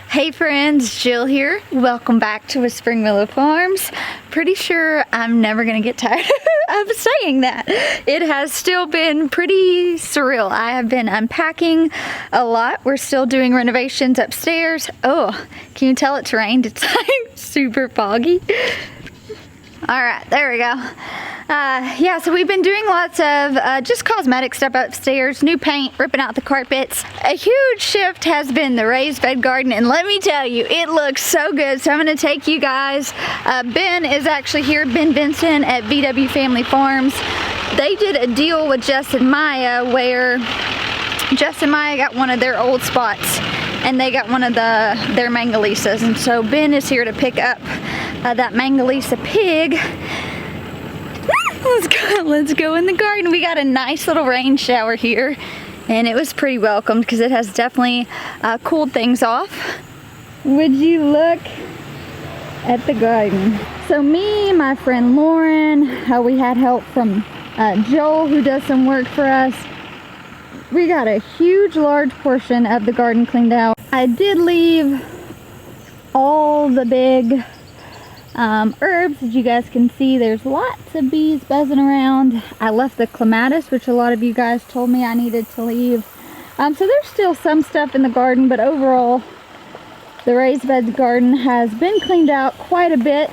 Hey friends, Jill here. Welcome back to Whispering Willow Farms. Pretty sure I'm never gonna get tired of saying that. It has still been pretty surreal. I have been unpacking a lot. We're still doing renovations upstairs. Oh, can you tell it's rained? It's like super foggy. All right, there we go. Yeah, so we've been doing lots of just cosmetic stuff upstairs, new paint, ripping out the carpets. A huge shift has been the raised bed garden, and let me tell you, it looks so good. So I'm gonna take you guys. Ben is actually here, Ben Vincent at VW Family Farms. They did a deal with Jess and Maya where Jess and Maya got one of their old spots and they got one of their Mangalisas. And so Ben is here to pick up that Mangalisa pig. Let's go in the garden. We got a nice little rain shower here and it was pretty welcomed because it has definitely cooled things off. Would you look at the garden? So me, my friend Lauren, we had help from Joel, who does some work for us. We got a huge, large portion of the garden cleaned out. I did leave all the big herbs. As you guys can see, there's lots of bees buzzing around. I left the clematis, which a lot of you guys told me I needed to leave. So there's still some stuff in the garden, but overall the raised bed garden has been cleaned out quite a bit.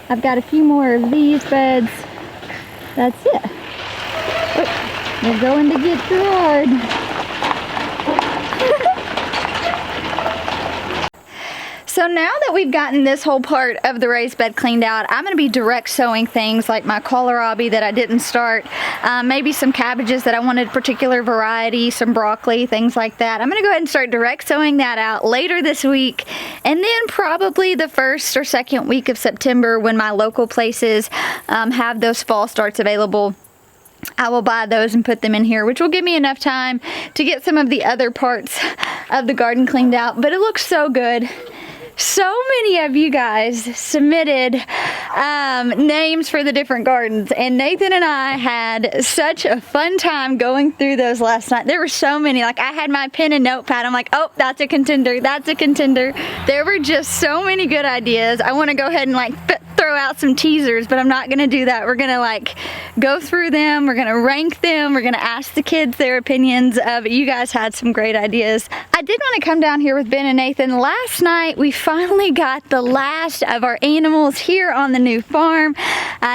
I've got a few more of these beds. That's it. Oh, we're going to get Gerard. So now that we've gotten this whole part of the raised bed cleaned out, I'm going to be direct sowing things like my kohlrabi that I didn't start, maybe some cabbages that I wanted particular variety, some broccoli, things like that. I'm going to go ahead and start direct sowing that out later this week, and then probably the first or second week of September when my local places have those fall starts available. I will buy those and put them in here, which will give me enough time to get some of the other parts of the garden cleaned out. But it looks so good. So many of you guys submitted names for the different gardens, and Nathan and I had such a fun time going through those last night. There were so many. Like, I had my pen and notepad. I'm like, oh, that's a contender, that's a contender. There were just so many good ideas. I want to go ahead and like throw out some teasers, but I'm not gonna do that. We're gonna like go through them, we're gonna rank them, we're gonna ask the kids their opinions. But you guys had some great ideas. I did want to come down here with Ben and Nathan. Last night we finally got the last of our animals here on the new farm.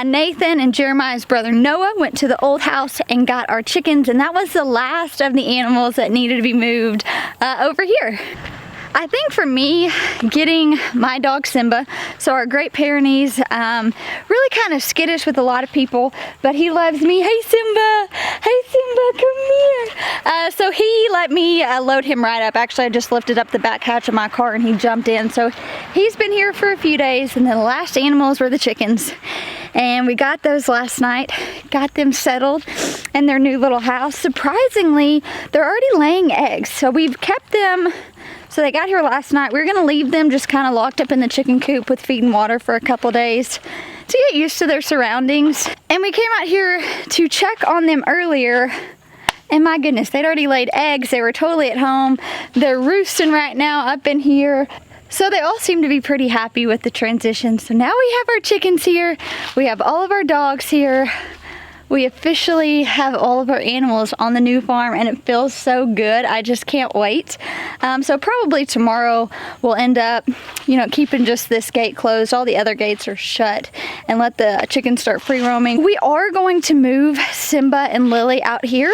Nathan and Jeremiah's brother Noah went to the old house and got our chickens, and that was the last of the animals that needed to be moved over here. I think for me, getting my dog Simba, so our Great Pyrenees, really kind of skittish with a lot of people, but he loves me. Hey Simba, come here. So he let me load him right up. Actually, I just lifted up the back hatch of my car and he jumped in. So he's been here for a few days, and then the last animals were the chickens. And we got those last night, got them settled in their new little house. Surprisingly, they're already laying eggs. So we've kept them. So they got here last night. We were gonna leave them just kind of locked up in the chicken coop with feed and water for a couple days to get used to their surroundings. And we came out here to check on them earlier, and my goodness, they'd already laid eggs. They were totally at home. They're roosting right now up in here. So they all seem to be pretty happy with the transition. So now we have our chickens here. We have all of our dogs here. We officially have all of our animals on the new farm, and it feels so good. I just can't wait. So probably tomorrow we'll end up, keeping just this gate closed. All the other gates are shut, and let the chickens start free roaming. We are going to move Simba and Lily out here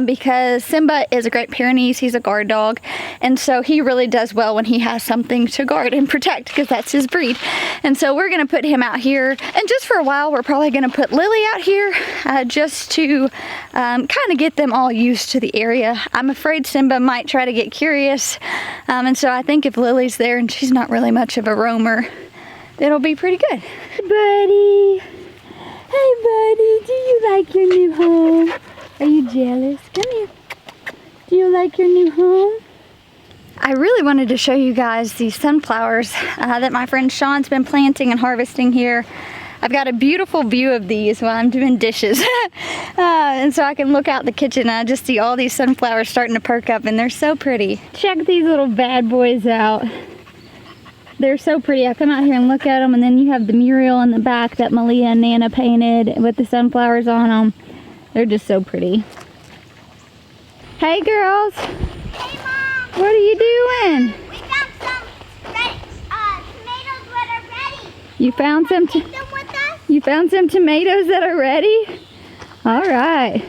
because Simba is a Great Pyrenees. He's a guard dog, and so he really does well when he has something to guard and protect because that's his breed. And so we're going to put him out here, and just for a while we're probably going to put Lily out here just to kind of get them all used to the area. I'm afraid Simba might try to get curious, and so I think if Lily's there and she's not really much of a roamer, it'll be pretty good. Hey buddy, do you like your new home? Are you jealous? Come here. Do you like your new home? I really wanted to show you guys these sunflowers that my friend Sean's been planting and harvesting here. I've got a beautiful view of these while I'm doing dishes. And so I can look out the kitchen and I just see all these sunflowers starting to perk up, and they're so pretty. Check these little bad boys out. They're so pretty. I come out here and look at them, and then you have the mural in the back that Malia and Nana painted with the sunflowers on them. They're just so pretty. Hey, girls. Hey, Mom. What are you doing? We found some tomatoes that are ready. You found some. Take them with us? You found some tomatoes that are ready? All right.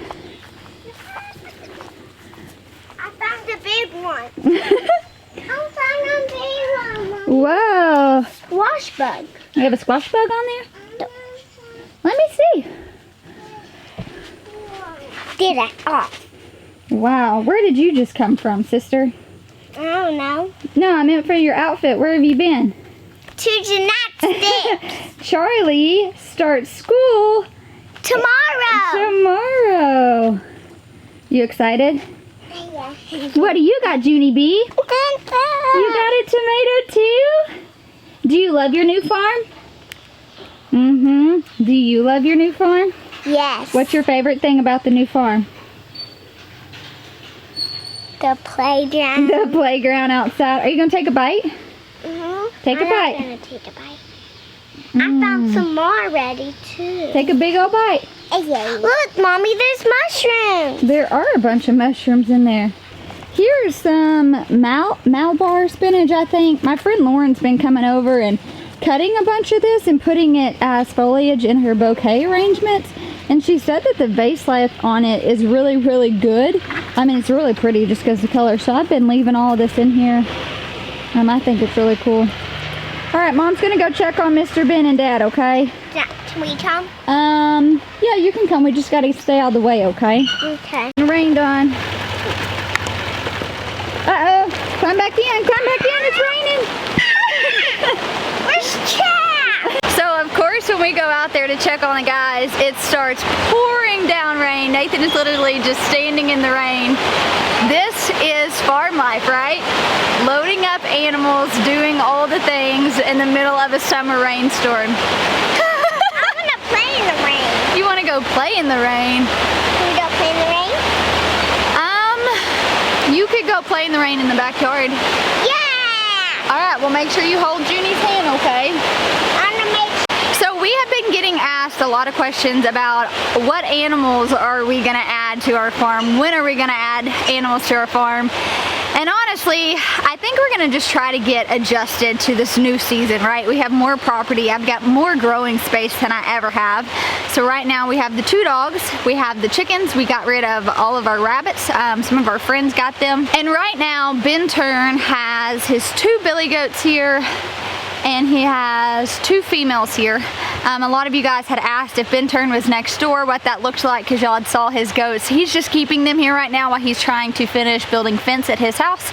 I found a big one. I found a big one. Whoa. Squash bug. You have a squash bug on there? Let me see. Get it off. Wow. Where did you just come from, sister? I don't know. No, I meant for your outfit. Where have you been? To gymnastics. Charlie starts school tomorrow. You excited? Yeah. What do you got, Junie B? You got a tomato too? Do you love your new farm? Do you love your new farm? Yes. What's your favorite thing about the new farm? The playground. The playground outside. Are you going to take a bite? Take a bite. I'm gonna take a bite. I found some more ready too. Take a big old bite. Look, Mommy, there's mushrooms. There are a bunch of mushrooms in there. Here's some Malabar spinach, I think. My friend Lauren's been coming over and cutting a bunch of this and putting it as foliage in her bouquet arrangements. And she said that the vase life on it is really, really good. I mean, it's really pretty just because of the color. So I've been leaving all of this in here. I think it's really cool. All right, Mom's gonna go check on Mr. Ben and Dad, okay? Yeah, can we come? Yeah, you can come. We just gotta stay out of the way, okay? Okay. It rained on. Uh-oh. Climb back in. Climb back in. It's raining. Where's Chad? So, of course, when we go out there to check on the guys, it starts pouring down rain. Nathan is literally just standing in the rain. This is farm life, right? Loading up animals, doing all the things in the middle of a summer rainstorm. I want to play in the rain. You want to go play in the rain? Can we go play in the rain? You could go play in the rain in the backyard. Yeah! All right, well, make sure you hold Junie's hand, okay? I'm gonna make. So we have been getting asked a lot of questions about what animals are we gonna add to our farm? When are we gonna add animals to our farm? And honestly, I think we're gonna just try to get adjusted to this new season, right? We have more property. I've got more growing space than I ever have. So right now we have the 2 dogs, we have the chickens, we got rid of all of our rabbits. Some of our friends got them. And right now, Ben Turn has his 2 billy goats here, and he has 2 females here. A lot of you guys had asked if Ben Turn was next door, what that looked like, because y'all had saw his goats. He's just keeping them here right now while he's trying to finish building fence at his house,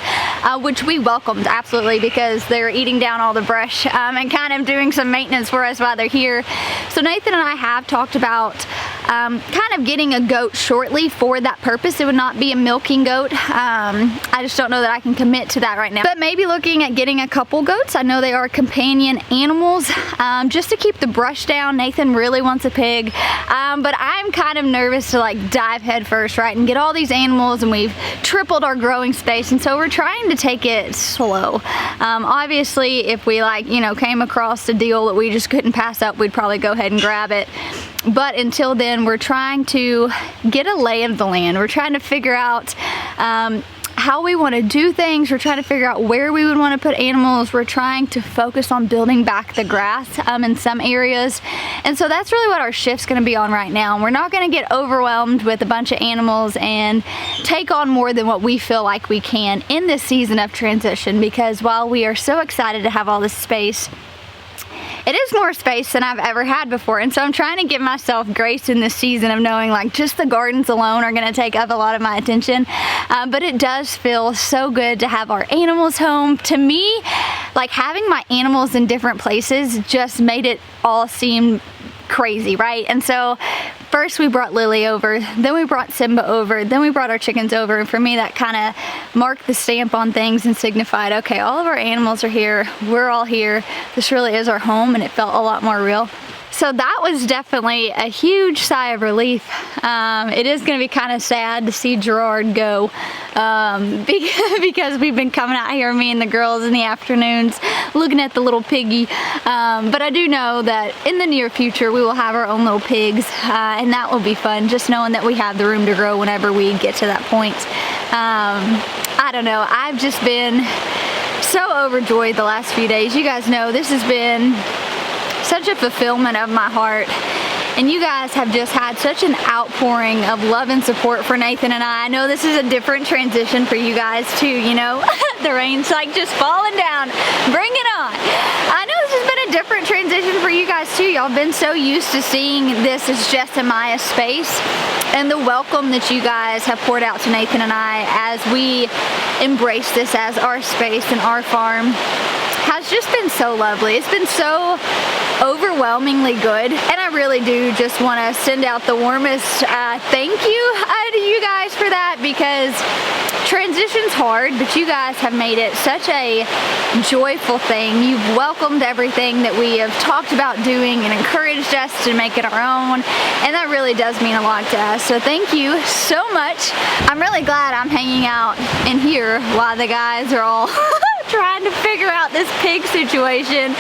which we welcomed, absolutely, because they're eating down all the brush and kind of doing some maintenance for us while they're here. So Nathan and I have talked about kind of getting a goat shortly for that purpose. It would not be a milking goat. I just don't know that I can commit to that right now. But maybe looking at getting a couple goats. I know they are companion animals, just to keep the brush down. Nathan really wants a pig, but I'm kind of nervous to like dive head first, right, and get all these animals, and we've tripled our growing space, and so we're trying to take it slow. Obviously, if we came across a deal that we just couldn't pass up, we'd probably go ahead and grab it. But until then, we're trying to get a lay of the land. We're trying to figure out how we want to do things. We're trying to figure out where we would want to put animals. We're trying to focus on building back the grass in some areas. And so that's really what our shift's going to be on right now. We're not going to get overwhelmed with a bunch of animals and take on more than what we feel like we can in this season of transition, because while we are so excited to have all this space, it is more space than I've ever had before. And so I'm trying to give myself grace in this season of knowing like just the gardens alone are gonna take up a lot of my attention. But it does feel so good to have our animals home. To me, like having my animals in different places just made it all seem crazy, right? And so first we brought Lily over, then we brought Simba over, then we brought our chickens over, and for me that kind of marked the stamp on things and signified, okay, all of our animals are here, we're all here, this really is our home, and it felt a lot more real. So that was definitely a huge sigh of relief. It is going to be kind of sad to see Gerard go because we've been coming out here, me and the girls, in the afternoons looking at the little piggy. But I do know that in the near future we will have our own little pigs, and that will be fun, just knowing that we have the room to grow whenever we get to that point. I don't know, I've just been so overjoyed the last few days. You guys know this has been such a fulfillment of my heart, and you guys have just had such an outpouring of love and support for Nathan and I. I know this is a different transition for you guys too, you know. The rain's like just falling down. Bring it on. I know this has been a different transition for you guys too. Y'all been so used to seeing this as Jess and Maya's space, and the welcome that you guys have poured out to Nathan and I as we embrace this as our space and our farm has just been so lovely. It's been so overwhelmingly good, and I really do just want to send out the warmest thank you to you guys for that, because transition's hard, but you guys have made it such a joyful thing. You've welcomed everything that we have talked about doing and encouraged us to make it our own, and that really does mean a lot to us. So thank you so much. I'm really glad I'm hanging out in here while the guys are all trying to figure out this pig situation.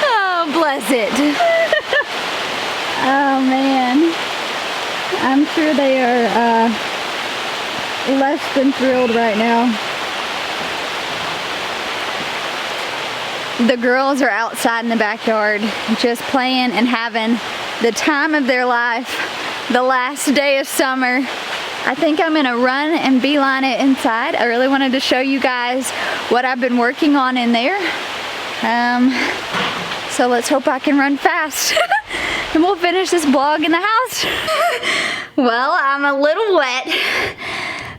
Oh, bless it. Oh man, I'm sure they are less than thrilled right now. The girls are outside in the backyard just playing and having the time of their life. The last day of summer. I think I'm gonna run and beeline it inside. I really wanted to show you guys what I've been working on in there. So let's hope I can run fast. And we'll finish this vlog in the house. Well, I'm a little wet,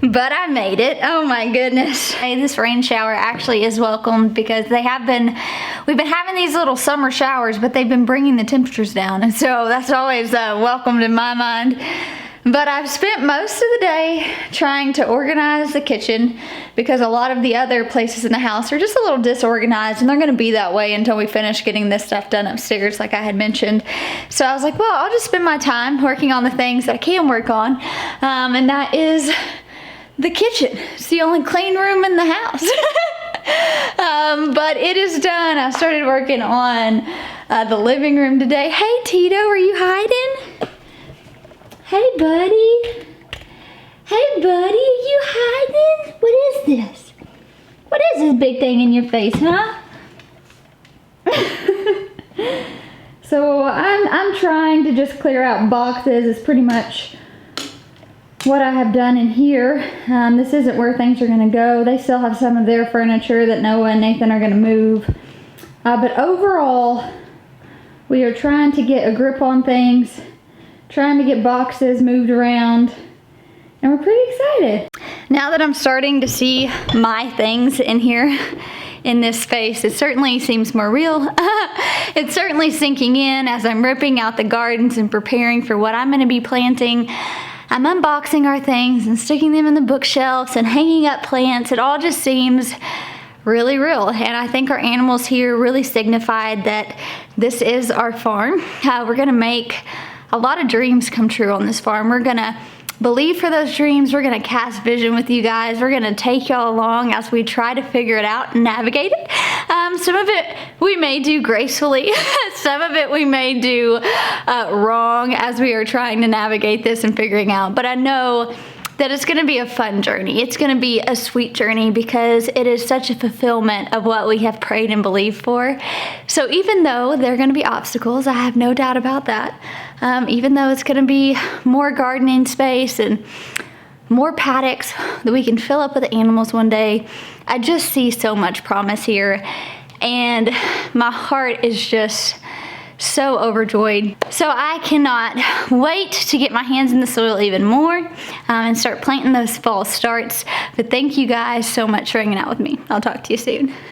but I made it. Oh my goodness. Hey, this rain shower actually is welcomed, because we've been having these little summer showers, but they've been bringing the temperatures down. And so that's always welcomed in my mind. But I've spent most of the day trying to organize the kitchen, because a lot of the other places in the house are just a little disorganized, and they're gonna be that way until we finish getting this stuff done upstairs like I had mentioned. So I was like, well, I'll just spend my time working on the things that I can work on, and that is the kitchen. It's the only clean room in the house. But it is done. I started working on the living room today. Hey Tito, are you hiding? Hey buddy. Hey buddy, are you hiding? What is this? What is this big thing in your face, huh? So I'm trying to just clear out boxes. It's pretty much what I have done in here. This isn't where things are gonna go. They still have some of their furniture that Noah and Nathan are gonna move. But overall, we are trying to get a grip on things, trying to get boxes moved around, and we're pretty excited. Now that I'm starting to see my things in here, in this space, it certainly seems more real. It's certainly sinking in as I'm ripping out the gardens and preparing for what I'm gonna be planting. I'm unboxing our things and sticking them in the bookshelves and hanging up plants. It all just seems really real, and I think our animals here really signified that this is our farm. We're gonna make a lot of dreams come true on this farm. We're gonna believe for those dreams. We're gonna cast vision with you guys. We're gonna take y'all along as we try to figure it out and navigate it. Some of it we may do gracefully. Some of it we may do wrong as we are trying to navigate this and figuring out. But I know that it's gonna be a fun journey. It's gonna be a sweet journey, because it is such a fulfillment of what we have prayed and believed for. So even though there are gonna be obstacles, I have no doubt about that. Even though it's gonna be more gardening space and more paddocks that we can fill up with animals one day, I just see so much promise here, and my heart is just so overjoyed. So I cannot wait to get my hands in the soil even more and start planting those fall starts. But thank you guys so much for hanging out with me. I'll talk to you soon.